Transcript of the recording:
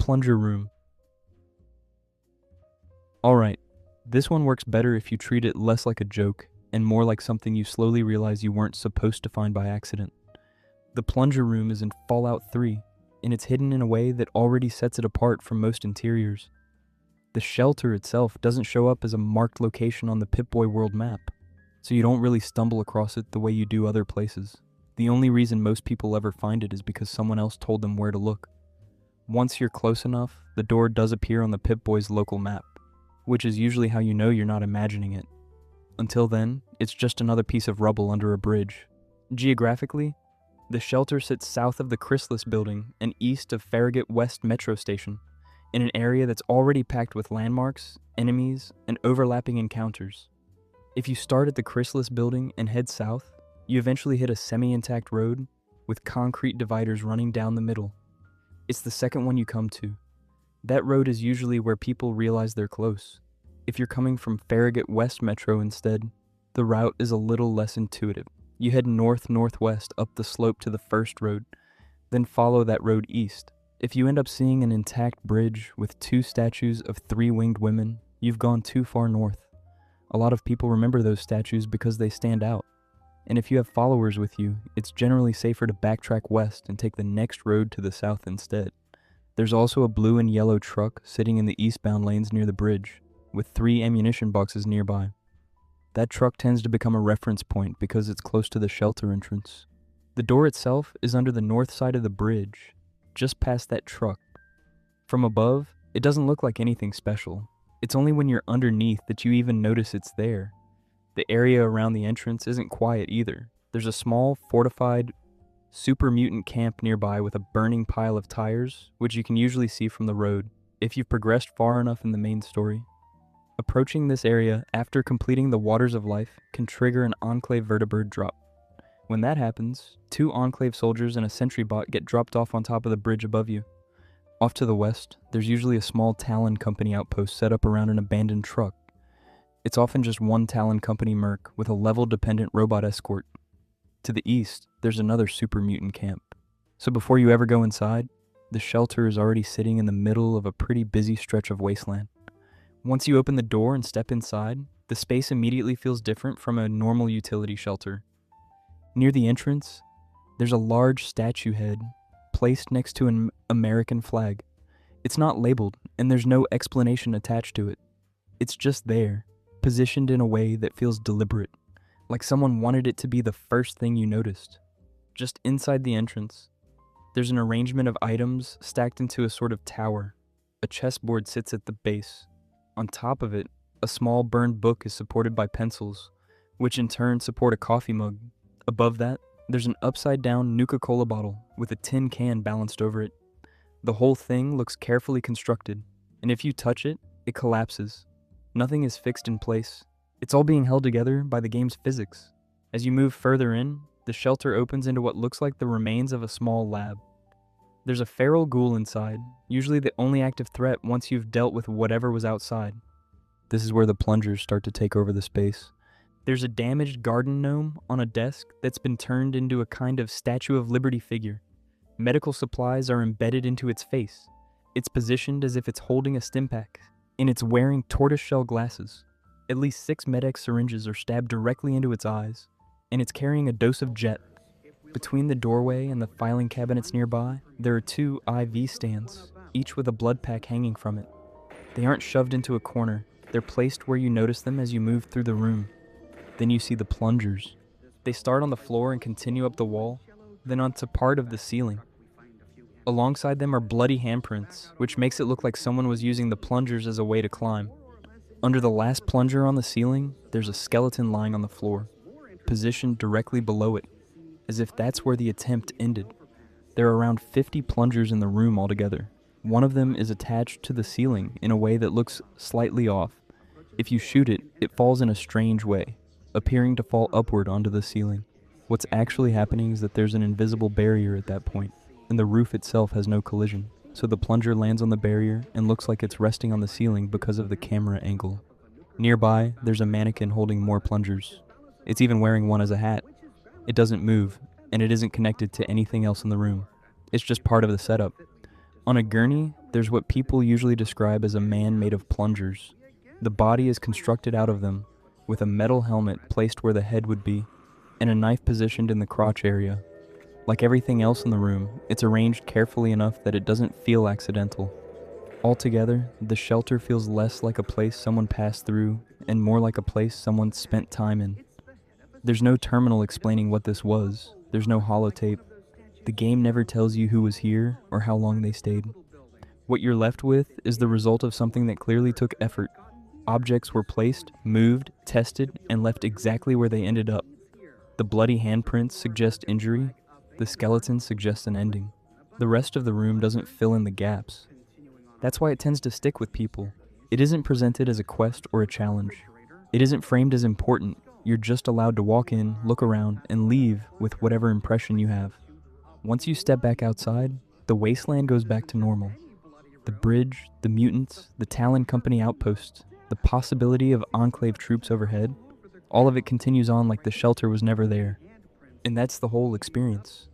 Plunger room. Alright, this one works better if you treat it less like a joke and more like something you slowly realize you weren't supposed to find by accident. The Plunger room is in Fallout 3, and it's hidden in a way that already sets it apart from most interiors. The shelter itself doesn't show up as a marked location on the Pip-Boy world map, so you don't really stumble across it the way you do other places. The only reason most people ever find it is because someone else told them where to look. Once you're close enough, the door does appear on the Pip-Boy's local map, which is usually how you know you're not imagining it. Until then, it's just another piece of rubble under a bridge. Geographically, the shelter sits south of the Chrysalis building and east of Farragut West Metro Station, in an area that's already packed with landmarks, enemies, and overlapping encounters. If you start at the Chrysalis building and head south, you eventually hit a semi-intact road with concrete dividers running down the middle. It's the second one you come to. That road is usually where people realize they're close. If you're coming from Farragut West Metro instead, the route is a little less intuitive. You head north-northwest up the slope to the first road, then follow that road east. If you end up seeing an intact bridge with 2 statues of 3 winged women, you've gone too far north. A lot of people remember those statues because they stand out. And if you have followers with you, it's generally safer to backtrack west and take the next road to the south instead. There's also a blue and yellow truck sitting in the eastbound lanes near the bridge, with 3 ammunition boxes nearby. That truck tends to become a reference point because it's close to the shelter entrance. The door itself is under the north side of the bridge, just past that truck. From above, it doesn't look like anything special. It's only when you're underneath that you even notice it's there. The area around the entrance isn't quiet either. There's a small, fortified, super mutant camp nearby with a burning pile of tires, which you can usually see from the road, if you've progressed far enough in the main story. Approaching this area after completing the Waters of Life can trigger an Enclave vertibird drop. When that happens, 2 Enclave soldiers and a sentry bot get dropped off on top of the bridge above you. Off to the west, there's usually a small Talon Company outpost set up around an abandoned truck. It's often just one Talon Company merc with a level-dependent robot escort. To the east, there's another super mutant camp. So before you ever go inside, the shelter is already sitting in the middle of a pretty busy stretch of wasteland. Once you open the door and step inside, the space immediately feels different from a normal utility shelter. Near the entrance, there's a large statue head placed next to an American flag. It's not labeled, and there's no explanation attached to it. It's just there, positioned in a way that feels deliberate, like someone wanted it to be the first thing you noticed. Just inside the entrance, there's an arrangement of items stacked into a sort of tower. A chessboard sits at the base. On top of it, a small burned book is supported by pencils, which in turn support a coffee mug. Above that, there's an upside-down Nuka-Cola bottle with a tin can balanced over it. The whole thing looks carefully constructed, and if you touch it, it collapses. Nothing is fixed in place. It's all being held together by the game's physics. As you move further in, the shelter opens into what looks like the remains of a small lab. There's a feral ghoul inside, usually the only active threat once you've dealt with whatever was outside. This is where the plungers start to take over the space. There's a damaged garden gnome on a desk that's been turned into a kind of Statue of Liberty figure. Medical supplies are embedded into its face. It's positioned as if it's holding a stimpack, and it's wearing tortoiseshell glasses. At least 6 Med-X syringes are stabbed directly into its eyes, and it's carrying a dose of jet. Between the doorway and the filing cabinets nearby, there are 2 IV stands, each with a blood pack hanging from it. They aren't shoved into a corner. They're placed where you notice them as you move through the room. Then you see the plungers. They start on the floor and continue up the wall, then onto part of the ceiling. Alongside them are bloody handprints, which makes it look like someone was using the plungers as a way to climb. Under the last plunger on the ceiling, there's a skeleton lying on the floor, positioned directly below it, as if that's where the attempt ended. There are around 50 plungers in the room altogether. One of them is attached to the ceiling in a way that looks slightly off. If you shoot it, it falls in a strange way, appearing to fall upward onto the ceiling. What's actually happening is that there's an invisible barrier at that point, and the roof itself has no collision, so the plunger lands on the barrier and looks like it's resting on the ceiling because of the camera angle. Nearby, there's a mannequin holding more plungers. It's even wearing one as a hat. It doesn't move, and it isn't connected to anything else in the room. It's just part of the setup. On a gurney, There's what people usually describe as a man made of plungers. The body is constructed out of them, with a metal helmet placed where the head would be, and a knife positioned in the crotch area. Like everything else in the room, it's arranged carefully enough that it doesn't feel accidental. Altogether, the shelter feels less like a place someone passed through and more like a place someone spent time in. There's no terminal explaining what this was, there's no holotape. The game never tells you who was here or how long they stayed. What you're left with is the result of something that clearly took effort. Objects were placed, moved, tested, and left exactly where they ended up. The bloody handprints suggest injury, the skeleton suggests an ending. The rest of the room doesn't fill in the gaps. That's why it tends to stick with people. It isn't presented as a quest or a challenge. It isn't framed as important. You're just allowed to walk in, look around, and leave with whatever impression you have. Once you step back outside, the wasteland goes back to normal. The bridge, the mutants, the Talon Company outposts, the possibility of Enclave troops overhead, all of it continues on like the shelter was never there. And that's the whole experience.